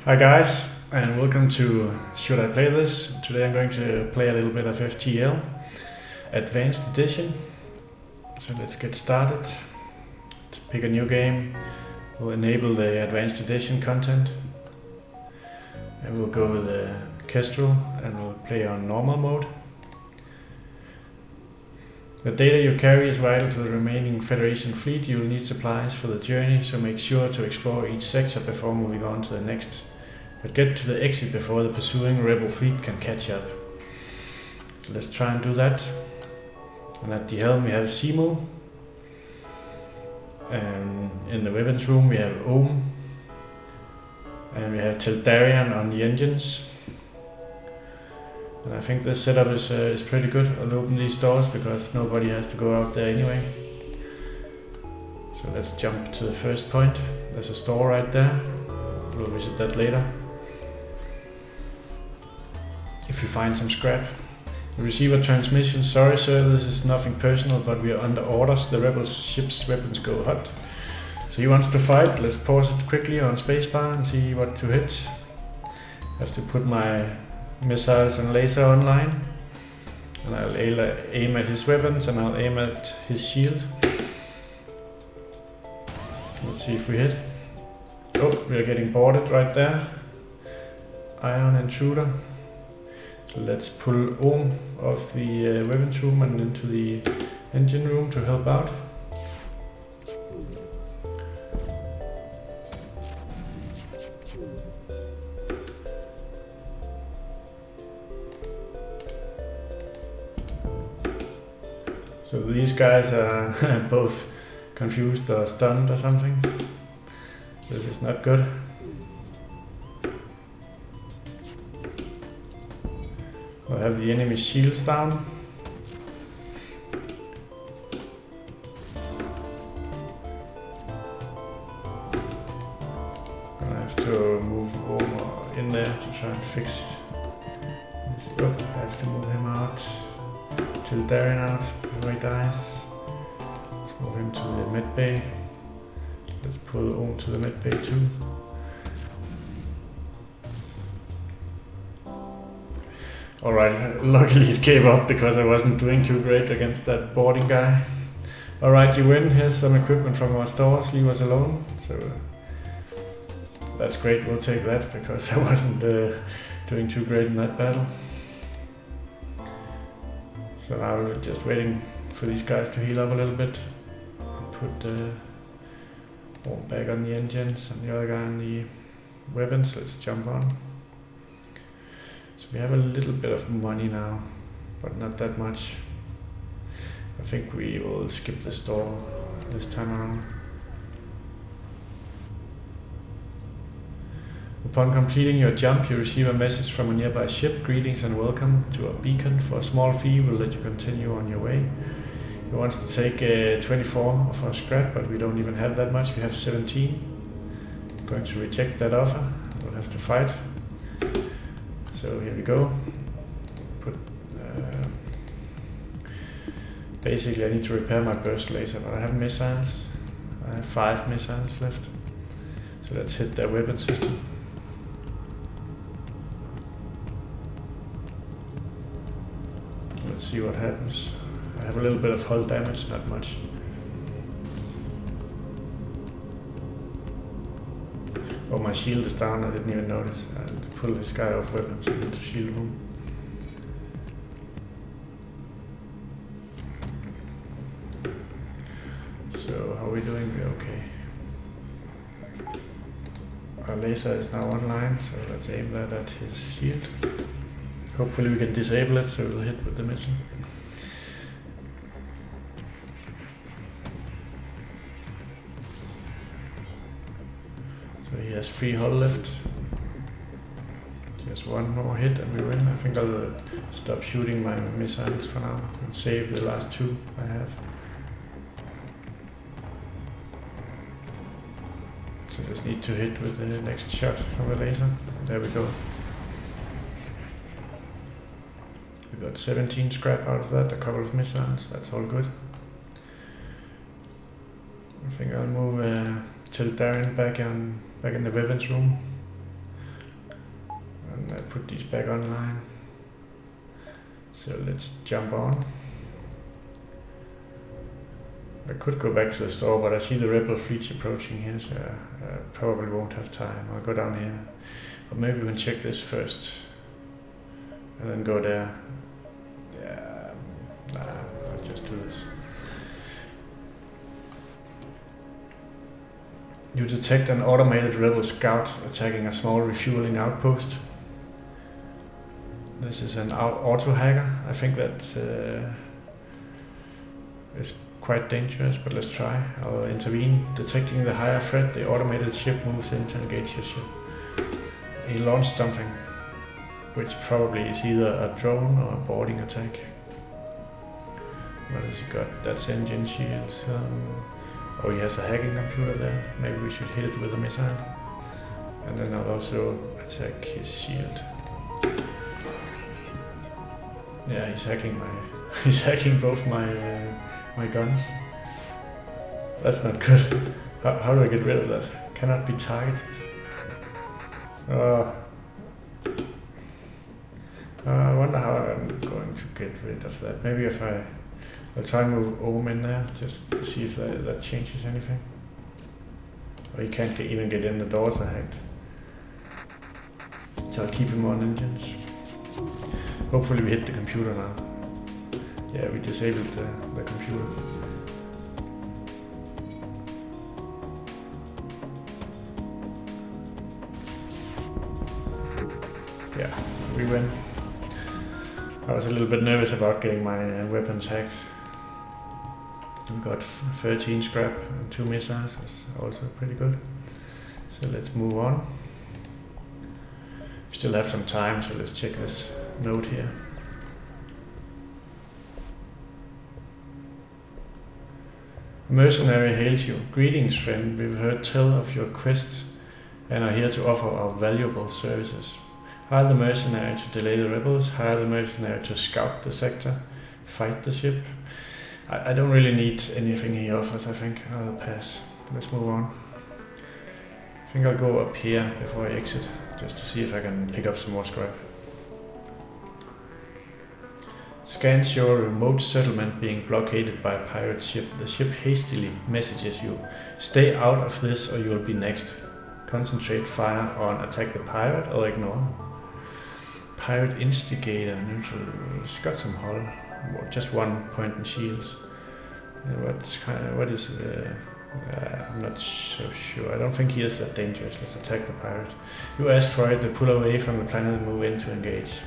Hi guys, and welcome to Should I Play This? Today I'm going to play a little bit of FTL Advanced Edition. So let's get started. To pick a new game, we'll enable the Advanced Edition content. And we'll go with the Kestrel and we'll play on normal mode. The data you carry is vital to the remaining Federation fleet. You will need supplies for the journey, so make sure to explore each sector before moving on to the next. But get to the exit before the pursuing rebel fleet can catch up. So let's try and do that. And at the helm we have Simo. And in the weapons room we have Ohm. And we have Teldarian on the engines. And I think this setup is pretty good. I'll open these doors because nobody has to go out there anyway. So let's jump to the first point. There's a store right there. We'll visit that later. If you find some scrap. You receive a transmission. Sorry sir, this is nothing personal, but we are under orders. The rebel ship's weapons go hot. So he wants to fight. Let's pause it quickly on spacebar and see what to hit. I have to put my missiles and laser online. And I'll aim at his weapons and I'll aim at his shield. Let's see if we hit. Oh, we are getting boarded right there. Ion intruder. So let's pull Ohm off the weapons room and into the engine room to help out. So these guys are both confused or stunned or something. This is not good. We'll have the enemy shields down. Gonna have to move Ohm in there to try and fix this. Oh, I have to move him out. Teldarian out before he dies. Let's move him to the med bay. Let's pull Ohm to the med bay too. Alright, luckily it gave up because I wasn't doing too great against that boarding guy. Alright, you win. Here's some equipment from our stores. Leave us alone. So that's great. We'll take that because I wasn't doing too great in that battle. So now we're just waiting for these guys to heal up a little bit. Put Ohm back on the engines and the other guy on the weapons. Let's jump on. So we have a little bit of money now, but not that much. I think we will skip the store this time around. Upon completing your jump, you receive a message from a nearby ship. Greetings and welcome to a beacon. For a small fee, we'll let you continue on your way. He wants to take 24 of our scrap, but we don't even have that much. We have 17. I'm going to reject that offer. We'll have to fight. So here we go. Basically I need to repair my burst laser, but I have missiles. I have 5 missiles left. So let's hit their weapon system. Let's see what happens. I have a little bit of hull damage, not much. Oh, my shield is down, I didn't even notice. I'll pull this guy off weapons into shield room. So, how are we doing? We're okay. Our laser is now online, so let's aim that at his shield. Hopefully we can disable it so it'll hit with the missile. So he has 3 hull left. Just 1 more hit and we win. I think I'll stop shooting my missiles for now and save the last 2 I have. So just need to hit with the next shot from the laser. There we go. We got 17 scrap out of that, a couple of missiles, that's all good. I think I'll move Teldarian back in the weapons room. put these back online. So let's jump on. I could go back to the store, but I see the rebel fleets approaching here, so I probably won't have time. I'll go down here. But maybe we can check this first. And then go there. Yeah, nah, I'll just do this. You detect an automated rebel scout attacking a small refueling outpost. This is an auto hacker. I think that is quite dangerous, but let's try. I'll intervene. Detecting the higher threat, the automated ship moves in to engage your ship. He launched something, which probably is either a drone or a boarding attack. What has he got? That's engine shields. Oh, he has a hacking computer there. Maybe we should hit it with a missile. And then I'll also attack his shield. Yeah, he's hacking he's hacking both my guns. That's not good. How do I get rid of that? Cannot be targeted. I wonder how I'm going to get rid of that. Maybe if I'll try and move Ohm in there, just to see if that changes anything. Or he can't even get in, the doors are hacked. So I'll keep him on engines. Hopefully we hit the computer now. Yeah, we disabled the computer. Yeah, we win. I was a little bit nervous about getting my weapons hacked. We got 13 scrap and 2 missiles, that's also pretty good. So let's move on. We still have some time, so let's check this note here. A mercenary hails you. Greetings, friend. We've heard tell of your quest and are here to offer our valuable services. Hire the mercenary to delay the rebels, hire the mercenary to scout the sector, fight the ship. I don't really need anything he offers, I think. I'll pass. Let's move on. I think I'll go up here before I exit, just to see if I can pick up some more scrap. Scans your remote settlement being blockaded by a pirate ship. The ship hastily messages you. Stay out of this or you will be next. Concentrate fire on attack the pirate or ignore. Pirate instigator, neutral, it's got some hull. Just 1 point in shields. What is I'm not so sure. I don't think he is that dangerous. Let's attack the pirate. You ask for it, they pull away from the planet and move in to engage.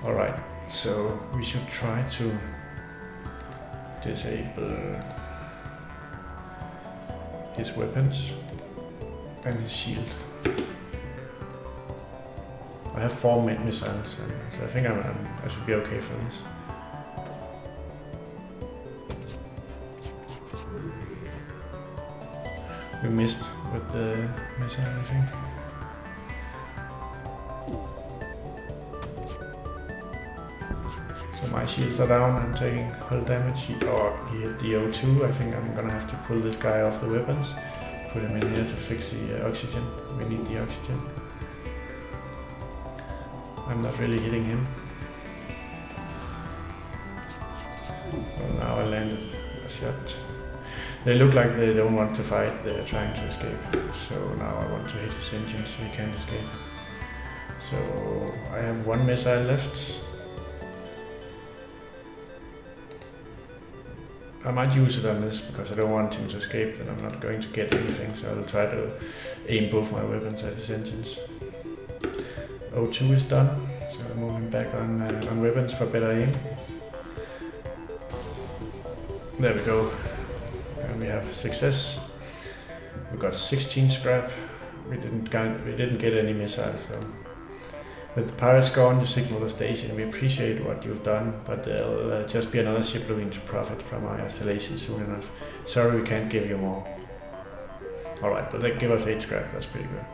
Alright, so we should try to disable his weapons and his shield. I have 4 missiles, so I think I should be okay for this. We missed with the missile, I think. So my shields are down, I'm taking hull damage. He hit the O2, I think I'm gonna have to pull this guy off the weapons. Put him in here to fix the oxygen. We need the oxygen. I'm not really hitting him. Well, now I landed a shot. They look like they don't want to fight, they're trying to escape. So now I want to hit his engine so he can't escape. So I have 1 missile left. I might use it on this because I don't want him to escape and I'm not going to get anything, so I'll try to aim both my weapons at his engines. O2 is done, so I'm moving back on weapons for better aim. There we go. And we have success. We got 16 scrap. We didn't get any missiles though. With the pirates gone, you signal the station. We appreciate what you've done, but there'll just be another ship looking to profit from our isolation soon enough. Sorry we can't give you more. Alright, but they give us 8 scrap, that's pretty good.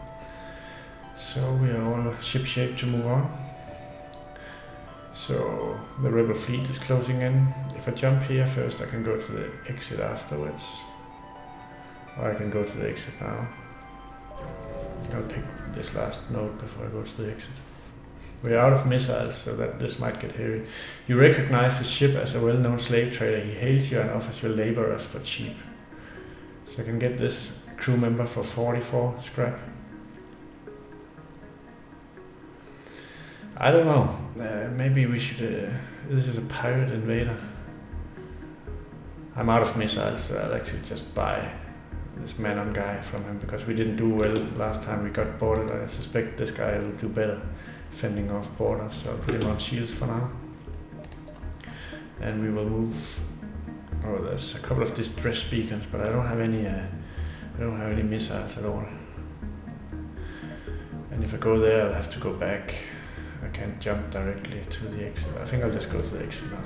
So we are all ship shape to move on. So the rebel fleet is closing in. If I jump here first, I can go to the exit afterwards. Or I can go to the exit now. I'll pick this last node before I go to the exit. We're out of missiles, so that this might get heavy. You recognize the ship as a well-known slave trader. He hails you and offers you laborers for cheap. So I can get this crew member for 44 scrap. I don't know. Maybe we should... this is a pirate invader. I'm out of missiles, so I'll actually just buy this man-on guy from him, because we didn't do well last time we got boarded. I suspect this guy will do better fending off borders, so I'll put him on shields for now. And we will move... oh, there's a couple of distress beacons, but I don't have any missiles at all. And if I go there, I'll have to go back. I can't jump directly to the exit. I think I'll just go to the exit now.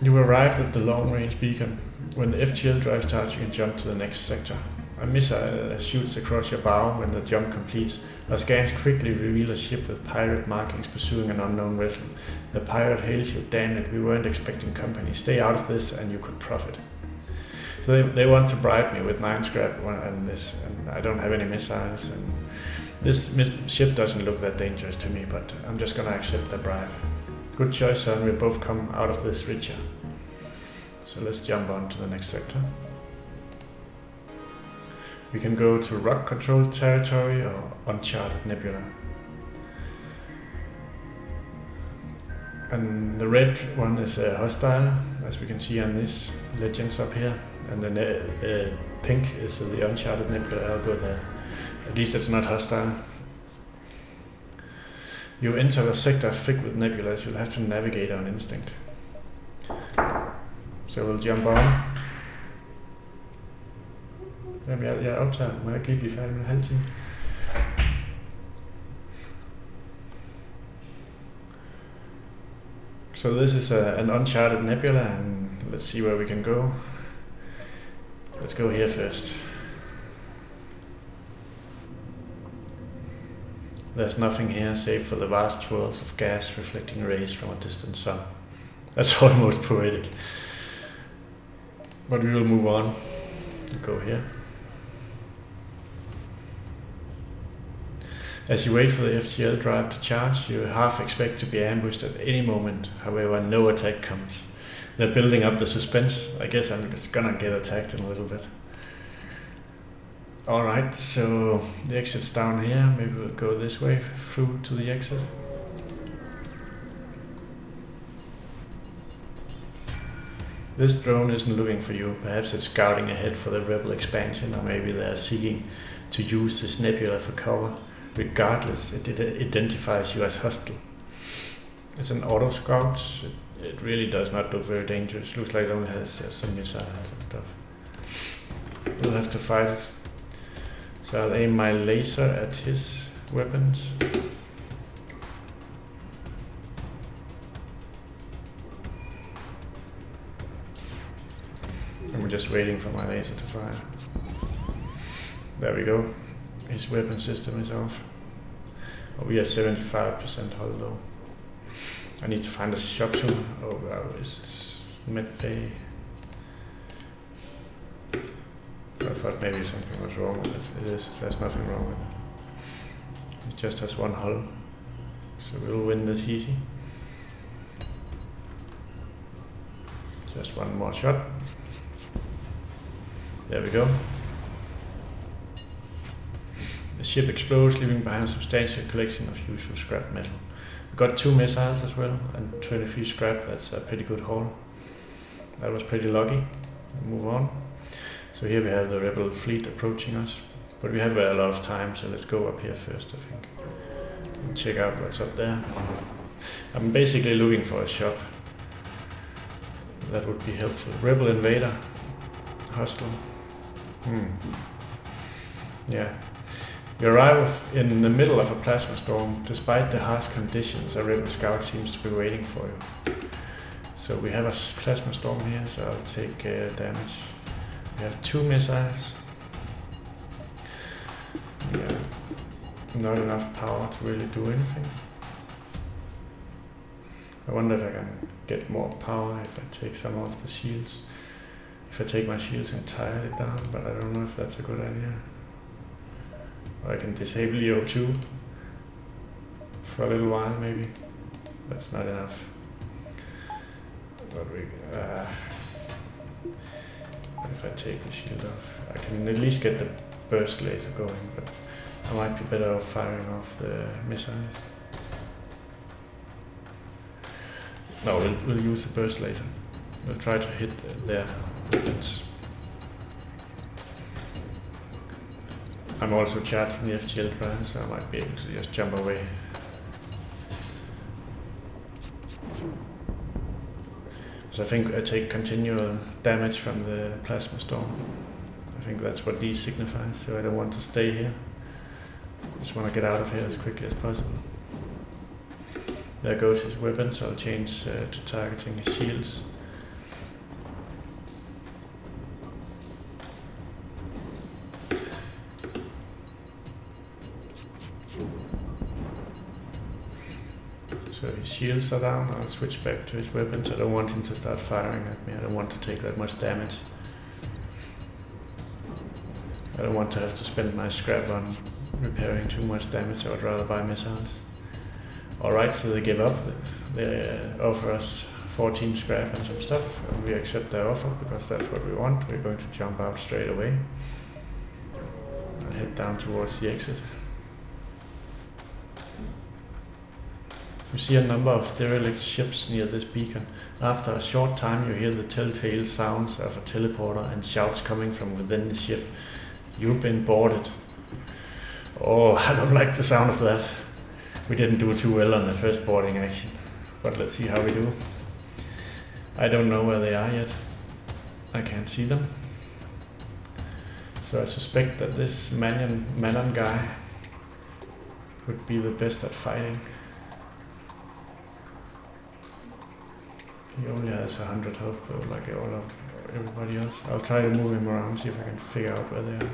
You arrived at the long-range beacon. When the FTL drive starts, you can jump to the next sector. A missile shoots across your bow when the jump completes. The scans quickly reveal a ship with pirate markings pursuing an unknown vessel. The pirate hails you, "Damn it, we weren't expecting company. Stay out of this and you could profit." So they want to bribe me with 9 scrap and this, and I don't have any missiles. And this ship doesn't look that dangerous to me, but I'm just gonna accept the bribe. Good choice, son. We'll both come out of this richer. So let's jump on to the next sector. We can go to rock-controlled territory or uncharted nebula. And the red one is hostile, as we can see on these legends up here. And then pink is the uncharted nebula. I'll go there. At least it's not hostile. You enter a sector thick with nebulas. You'll have to navigate on instinct. Så we'll jump on. Jamen, jeg optager. Må jeg ikke lige blive færdig med en halv time? So this is an uncharted nebula, and let's see where we can go. Let's go here first. There's nothing here save for the vast swirls of gas reflecting rays from a distant sun. That's almost poetic. But we will move on. Go here. As you wait for the FTL drive to charge, you half expect to be ambushed at any moment. However, no attack comes. They're building up the suspense. I guess I'm just gonna get attacked in a little bit. Alright, so the exit's down here. Maybe we'll go this way through to the exit. This drone isn't looking for you. Perhaps it's scouting ahead for the rebel expansion, or maybe they're seeking to use this nebula for cover. Regardless, it identifies you as hostile. It's an auto scout. It really does not look very dangerous. Looks like it only has some missiles and stuff. We'll have to fight it. So I'll aim my laser at his weapons. I'm just waiting for my laser to fire. There we go. His weapon system is off. Oh, we are 75% hull low. I need to find a shop soon. Oh, wow, this is midday. I thought maybe something was wrong with it. It is. There's nothing wrong with it. It just has one hull. So we'll win this easy. Just one more shot. There we go. The ship explodes, leaving behind a substantial collection of useful scrap metal. We got 2 missiles as well, and 23 scrap. That's a pretty good haul. That was pretty lucky. We'll move on. So here we have the rebel fleet approaching us. But we have a lot of time, so let's go up here first, I think. And check out what's up there. I'm basically looking for a shop. That would be helpful. Rebel invader. Hostile. Yeah. You arrive in the middle of a plasma storm. Despite the harsh conditions, a rebel scout seems to be waiting for you. So we have a plasma storm here, so I'll take damage. We have 2 missiles. Yeah, not enough power to really do anything. I wonder if I can get more power if I take some of the shields. If I take my shields entirely down, but I don't know if that's a good idea. Or I can disable EO2 for a little while maybe. That's not enough. But if I take the shield off, I can at least get the burst laser going, but I might be better off firing off the missiles. No, we'll use the burst laser. We'll try to hit their weapons. I'm also charging the FTL drive, so I might be able to just jump away. So I think I take continual damage from the plasma storm. I think that's what these signifies, so I don't want to stay here. I just want to get out of here as quickly as possible. There goes his weapons. I'll change to targeting his shields. So his shields are down. I'll switch back to his weapons. I don't want him to start firing at me. I don't want to take that much damage. I don't want to have to spend my scrap on repairing too much damage. I would rather buy missiles. Alright, so they give up. They offer us 14 scrap and some stuff, and we accept their offer because that's what we want. We're going to jump out straight away and head down towards the exit. You see a number of derelict ships near this beacon. After a short time you hear the telltale sounds of a teleporter and shouts coming from within the ship. You've been boarded. Oh, I don't like the sound of that. We didn't do too well on the first boarding action, but let's see how we do. I don't know where they are yet. I can't see them. So I suspect that this Manon guy would be the best at fighting. He only has 100 health though, like all of everybody else. I'll try to move him around, see if I can figure out where they are.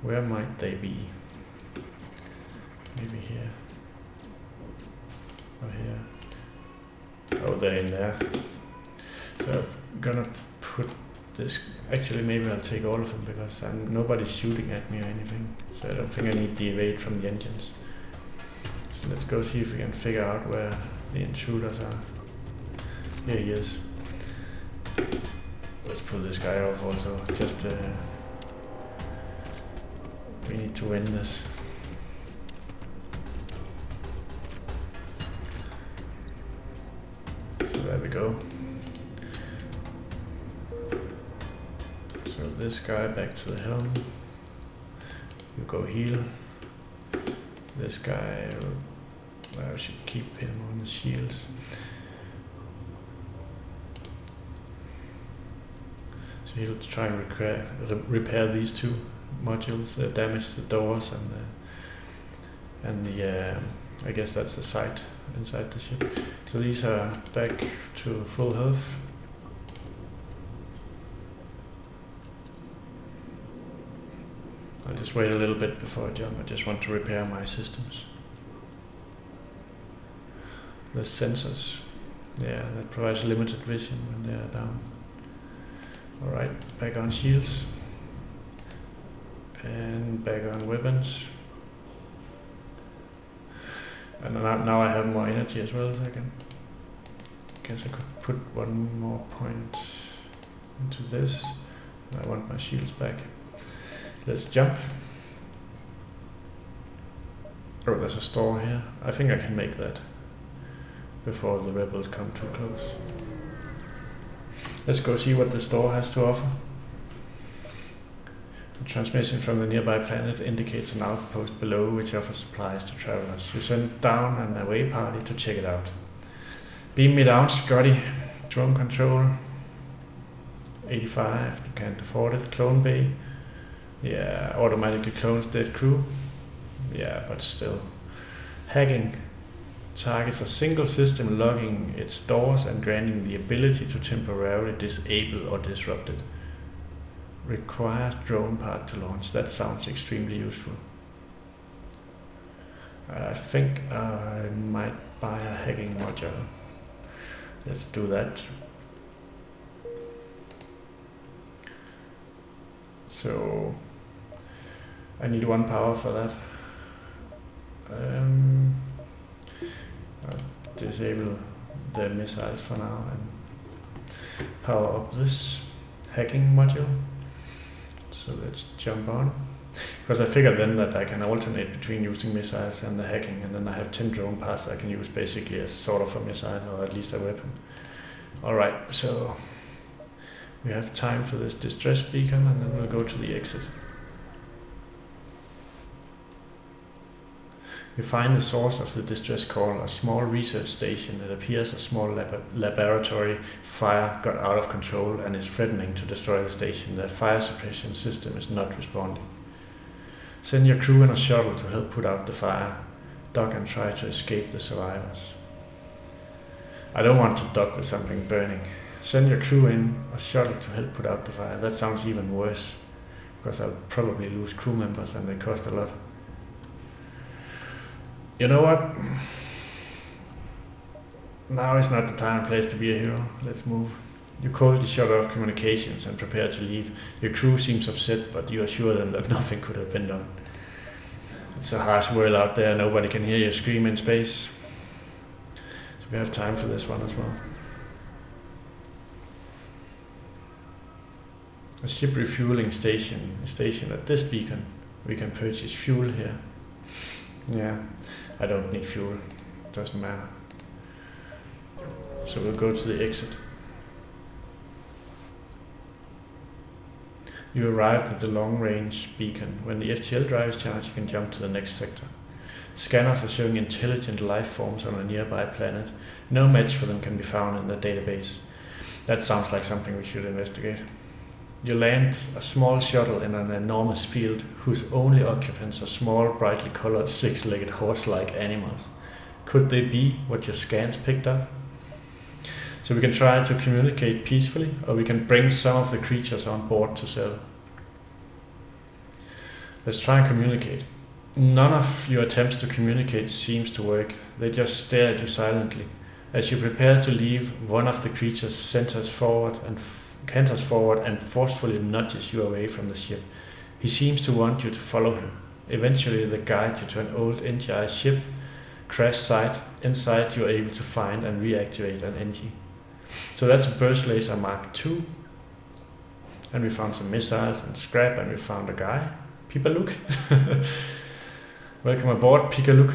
Where might they be? Maybe here. Or here. Oh, they're in there. So I'm gonna put this. Actually, maybe I'll take all of them because nobody's shooting at me or anything. So I don't think I need the evade from the engines. So let's go see if we can figure out where the intruders are. Here he is. Let's pull this guy off also. Just we need to win this. So there we go. So this guy back to the helm. You go heal. This guy, I should keep him on the shields. So he'll try and repair these two modules, damage the doors and the I guess that's the sight inside the ship. So these are back to full health. I'll just wait a little bit before I jump. I just want to repair my systems. The sensors, yeah, that provides limited vision when they are down. Alright, back on shields. And back on weapons. And now I have more energy as well, so I guess I could put one more point into this. I want my shields back. Let's jump. Oh, there's a store here. I think I can make that before the rebels come too close. Let's go see what the store has to offer. The transmission from the nearby planet indicates an outpost below which offers supplies to travelers. You send down an away party to check it out. Beam me down, Scotty. Drone control. 85, you can't afford it. Clone bay. Yeah, automatically clones dead crew. Yeah, but still. Hacking. Targets a single system, logging its doors and granting the ability to temporarily disable or disrupt it. Requires drone part to launch. That sounds extremely useful. I think I might buy a hacking module. Let's do that. So I need 1 power for that. I'll disable the missiles for now and power up this hacking module. So let's jump on. Because I figured then that I can alternate between using missiles and the hacking, and then I have 10 drone parts I can use basically as sort of a missile, or at least a weapon. Alright, so we have time for this distress beacon, and then we'll go to the exit. We find the source of the distress call, a small research station. It appears a small laboratory fire got out of control and is threatening to destroy the station. The fire suppression system is not responding. Send your crew in a shuttle to help put out the fire. Dock and try to escape the survivors. I don't want to dock with something burning. Send your crew in a shuttle to help put out the fire. That sounds even worse, because I'll probably lose crew members and they cost a lot. You know what? Now is not the time and place to be a hero. Let's move. You coldly shut off communications and prepare to leave. Your crew seems upset, but you assure them that nothing could have been done. It's a harsh world out there, nobody can hear you scream in space. So we have time for this one as well. A ship refueling station at this beacon. We can purchase fuel here. Yeah, I don't need fuel, doesn't matter. So we'll go to the exit. You arrived at the long-range beacon. When the FTL drive is charged, you can jump to the next sector. Scanners are showing intelligent life forms on a nearby planet. No match for them can be found in the database. That sounds like something we should investigate. You land a small shuttle in an enormous field whose only occupants are small, brightly colored, six-legged horse-like animals. Could they be what your scans picked up? So we can try to communicate peacefully, or we can bring some of the creatures on board to sell. Let's try and communicate. None of your attempts to communicate seems to work. They just stare at you silently. As you prepare to leave, one of the creatures canters forward and forcefully nudges you away from the ship. He seems to want you to follow him. Eventually they guide you to an old Engi ship crash site. Inside you are able to find and reactivate an Engi. So that's a burst laser Mark II. And we found some missiles and scrap, and we found a guy. Pipalook. Welcome aboard, Pipalook.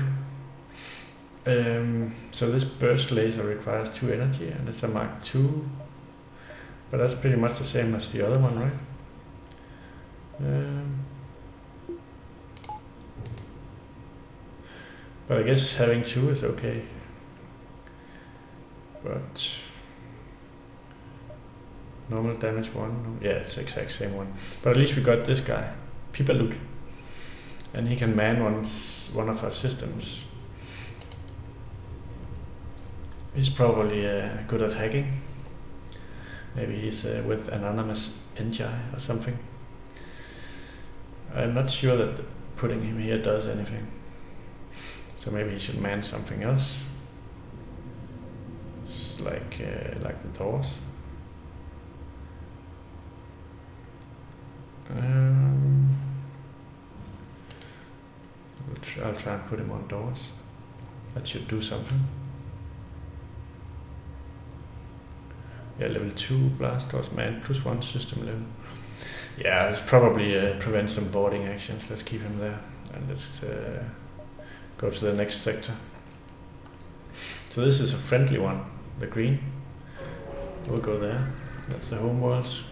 So this burst laser requires 2 energy, and it's a Mark II. But that's pretty much the same as the other one, right? But I guess having 2 is okay. But normal damage 1. Yeah, it's the exact same one. But at least we got this guy, Pipalook. And he can man one of our systems. He's probably good at hacking. Maybe he's with anonymous Engi or something. I'm not sure that putting him here does anything. So maybe he should man something else. It's like the doors. I'll try and put him on doors. That should do something. Yeah, level 2 blast doors, man, +1 system level. Yeah, this probably prevents some boarding actions. Let's keep him there, and let's go to the next sector. So this is a friendly one, the green. We'll go there. That's the home worlds.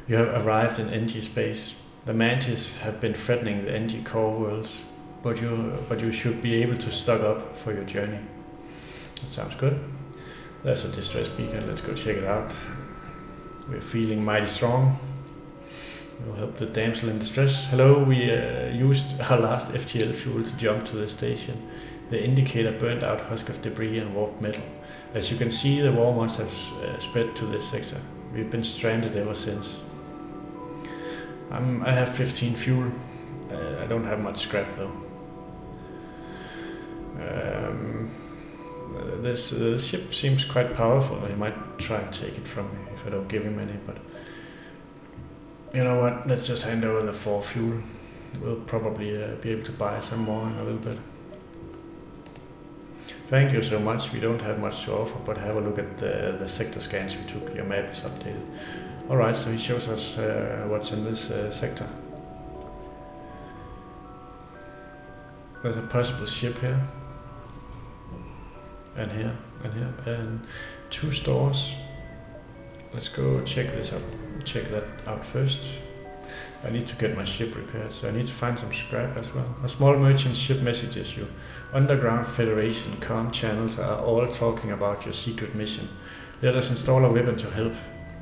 You have arrived in Engi space. The mantis have been threatening the Engi core worlds, but you should be able to stock up for your journey. That sounds good. There's a distress beacon. Let's go check it out. We're feeling mighty strong. We'll help the damsel in distress. Hello, we used our last FTL fuel to jump to the station. The indicator burned out husk of debris and warped metal. As you can see, the war must have spread to this sector. We've been stranded ever since. I have 15 fuel. I don't have much scrap though. This ship seems quite powerful. He might try and take it from me if I don't give him any, but You know what? Let's just hand over the 4 fuel. We'll probably be able to buy some more in a little bit. Thank you so much. We don't have much to offer, but have a look at the sector scans we took. Your map is updated. Alright, so he shows us what's in this sector. There's a possible ship here. And here, and here, and 2 stores. Let's go check this out. Check that out first. I need to get my ship repaired, so I need to find some scrap as well. A small merchant ship messages you. Underground Federation comm channels are all talking about your secret mission. Let us install a weapon to help.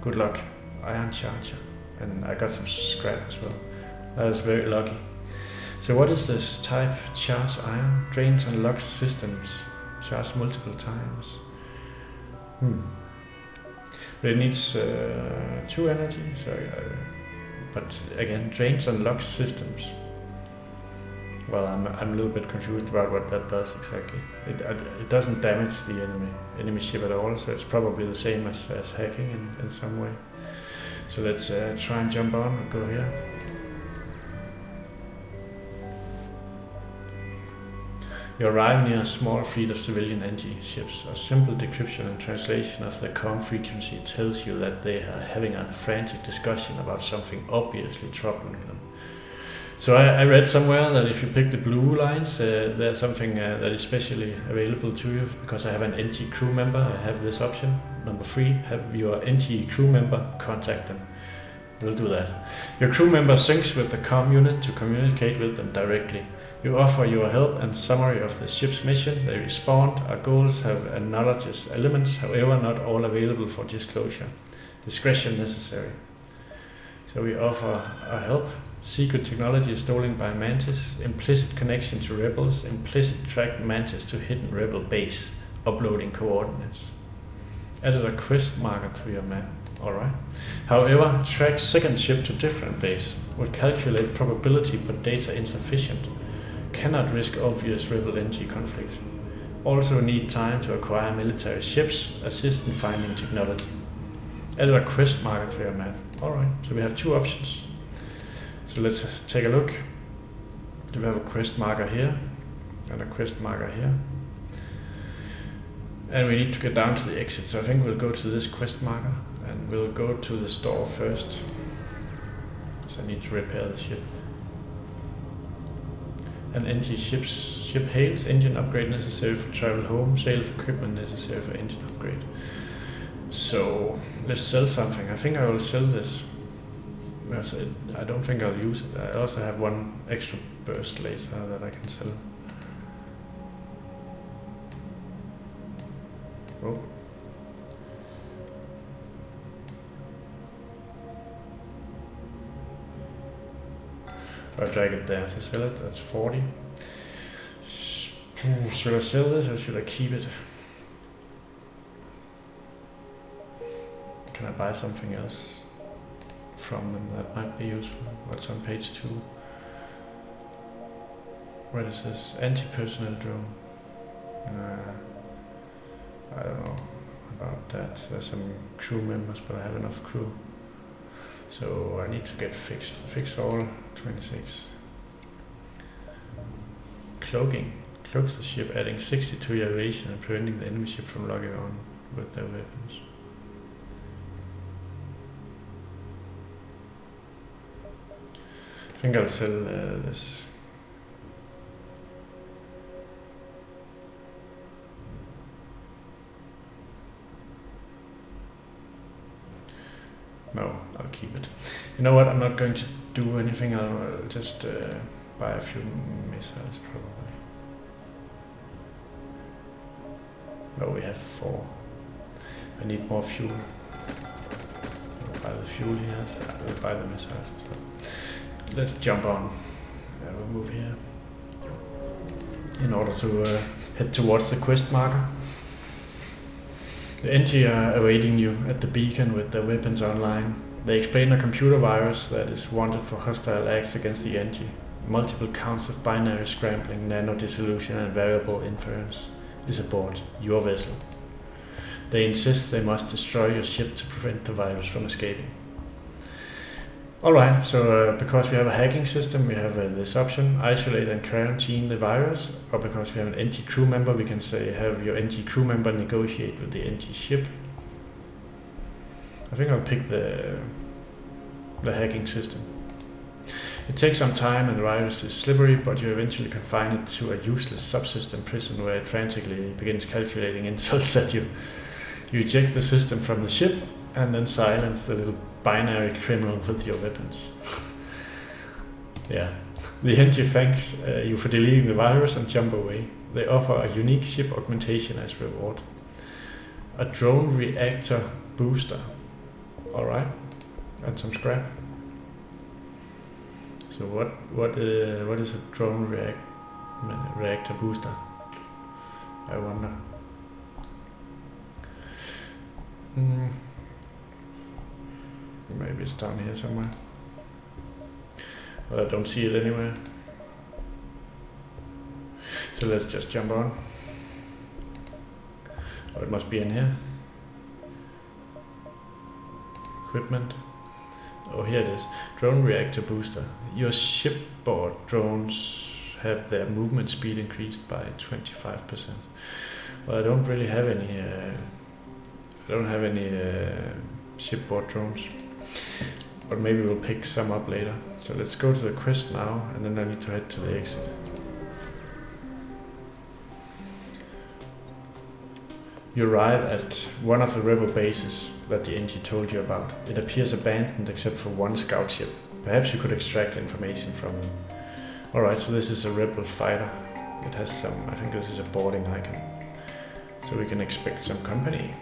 Good luck. Iron Charger. And I got some scrap as well. That is very lucky. So what is this type? Charge iron? Drains and locks systems. Charge multiple times. But it needs 2 energy. But again, drains and locks systems. Well, I'm a little bit confused about what that does exactly. It doesn't damage the enemy ship at all, so it's probably the same as hacking in some way. So let's try and jump on and go here. You arrive near a small fleet of civilian Engi ships. A simple decryption and translation of the comm frequency tells you that they are having a frantic discussion about something obviously troubling them. So I read somewhere that if you pick the blue lines, there's something that is specially available to you. Because I have an Engi crew member, I have this option. Number 3, have your Engi crew member contact them. We'll do that. Your crew member syncs with the comm unit to communicate with them directly. You offer your help and summary of the ship's mission. They respond. Our goals have analogous elements, however not all available for disclosure. Discretion necessary. So we offer our help. Secret technology stolen by Mantis. Implicit connection to rebels. Implicit track Mantis to hidden rebel base. Uploading coordinates. Added a quest marker to your map. Alright. However, track second ship to different base. Would calculate probability but data insufficient. Cannot risk obvious rebel Engi conflict. Also need time to acquire military ships. Assist in finding technology. Added a quest marker to your map. Alright, so we have 2 options. So let's take a look. Do we have a quest marker here? And a quest marker here. And we need to get down to the exit. So I think we'll go to this quest marker. And we'll go to the store first. So I need to repair the ship. An Engi ship hails, engine upgrade necessary for travel home, sale of equipment necessary for engine upgrade. So let's sell something. I think I will sell this. I don't think I'll use it. I also have 1 extra burst laser that I can sell. Oh. I'll drag it there to sell it. That's 40. Should I sell this or should I keep it? Can I buy something else from them that might be useful? What's on page 2? What is this? Anti-personnel drone. I don't know about that. There's some crew members, but I have enough crew. So I need to get fixed. Fix all 26. Cloaking. Cloaks the ship, adding 60 to your evasion and preventing the enemy ship from logging on with their weapons. I think I'll sell this. No, I'll keep it. You know what, I'm not going to do anything, I'll just buy a few missiles probably. No, we have 4. I need more fuel. I'll buy the fuel here, so I will buy the missiles as well. Let's jump on. We'll move here. In order to head towards the quest marker. The Engi are awaiting you at the beacon with their weapons online. They explain a computer virus that is wanted for hostile acts against the Engi. Multiple counts of binary scrambling, nano-dissolution and variable inference is aboard your vessel. They insist they must destroy your ship to prevent the virus from escaping. Alright, so because we have a hacking system, we have this option, isolate and quarantine the virus, or because we have an Engi crew member, we can say have your Engi crew member negotiate with the Engi ship. I think I'll pick the hacking system. It takes some time and the virus is slippery, but you eventually confine it to a useless subsystem prison where it frantically begins calculating insults at you. You eject the system from the ship and then silence the little binary criminal with your weapons. Yeah. The Engi thanks you for deleting the virus and jump away. They offer a unique ship augmentation as reward. A drone reactor booster. Alright. And some scrap. So what is a drone reactor booster? I wonder. Maybe it's down here somewhere. But I don't see it anywhere. So let's just jump on. Oh, it must be in here. Equipment. Oh, here it is. Drone reactor booster. Your shipboard drones have their movement speed increased by 25%. Well, I don't really have any. I don't have any shipboard drones. But maybe we'll pick some up later. So let's go to the quest now, and then I need to head to the exit. You arrive at one of the rebel bases that the Engi told you about. It appears abandoned except for one scout ship. Perhaps you could extract information from them. Alright, so this is a rebel fighter. It has some, I think this is a boarding icon. So we can expect some company.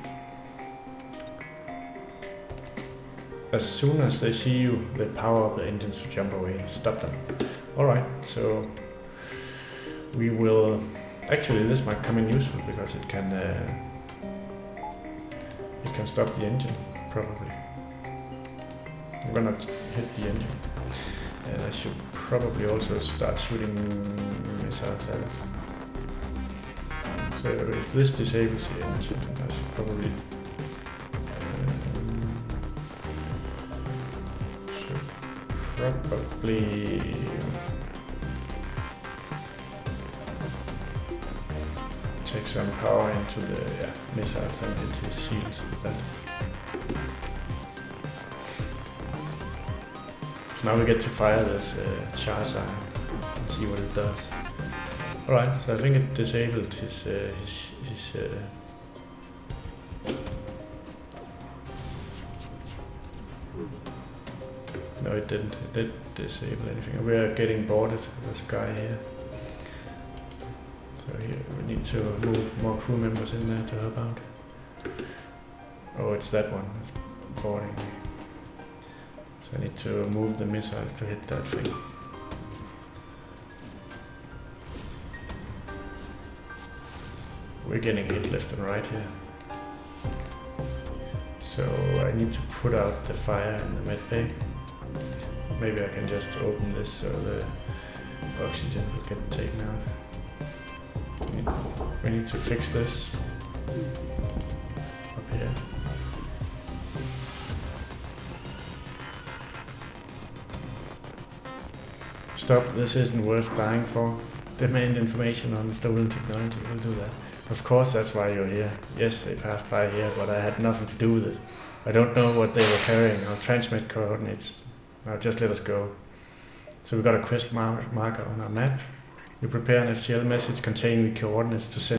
As soon as they see you, they power up the engines to jump away. Stop them. Alright, so we will... Actually, this might come in useful because it can stop the engine, probably. I'm gonna hit the engine. And I should probably also start shooting missiles at it. So if this disables the engine, I should probably take some power into the missiles and hit his shields with that. So now we get to fire this charge iron and see what it does. Alright, so I think it disabled his no, it didn't. It didn't disable anything. We are getting boarded. There's a guy here. So here we need to move more crew members in there to help out. Oh, it's that one. It's boarding me. So I need to move the missiles to hit that thing. We're getting hit left and right here. So I need to put out the fire in the med bay. Maybe I can just open this so the oxygen will get taken out. We need to fix this up here. Stop, this isn't worth dying for. Demand information on the stolen technology, we'll do that. Of course that's why you're here. Yes, they passed by here, but I had nothing to do with it. I don't know what they were carrying. I'll transmit coordinates. Now just let us go. So we've got a quest marker on our map. You prepare an FTL message containing the coordinates to send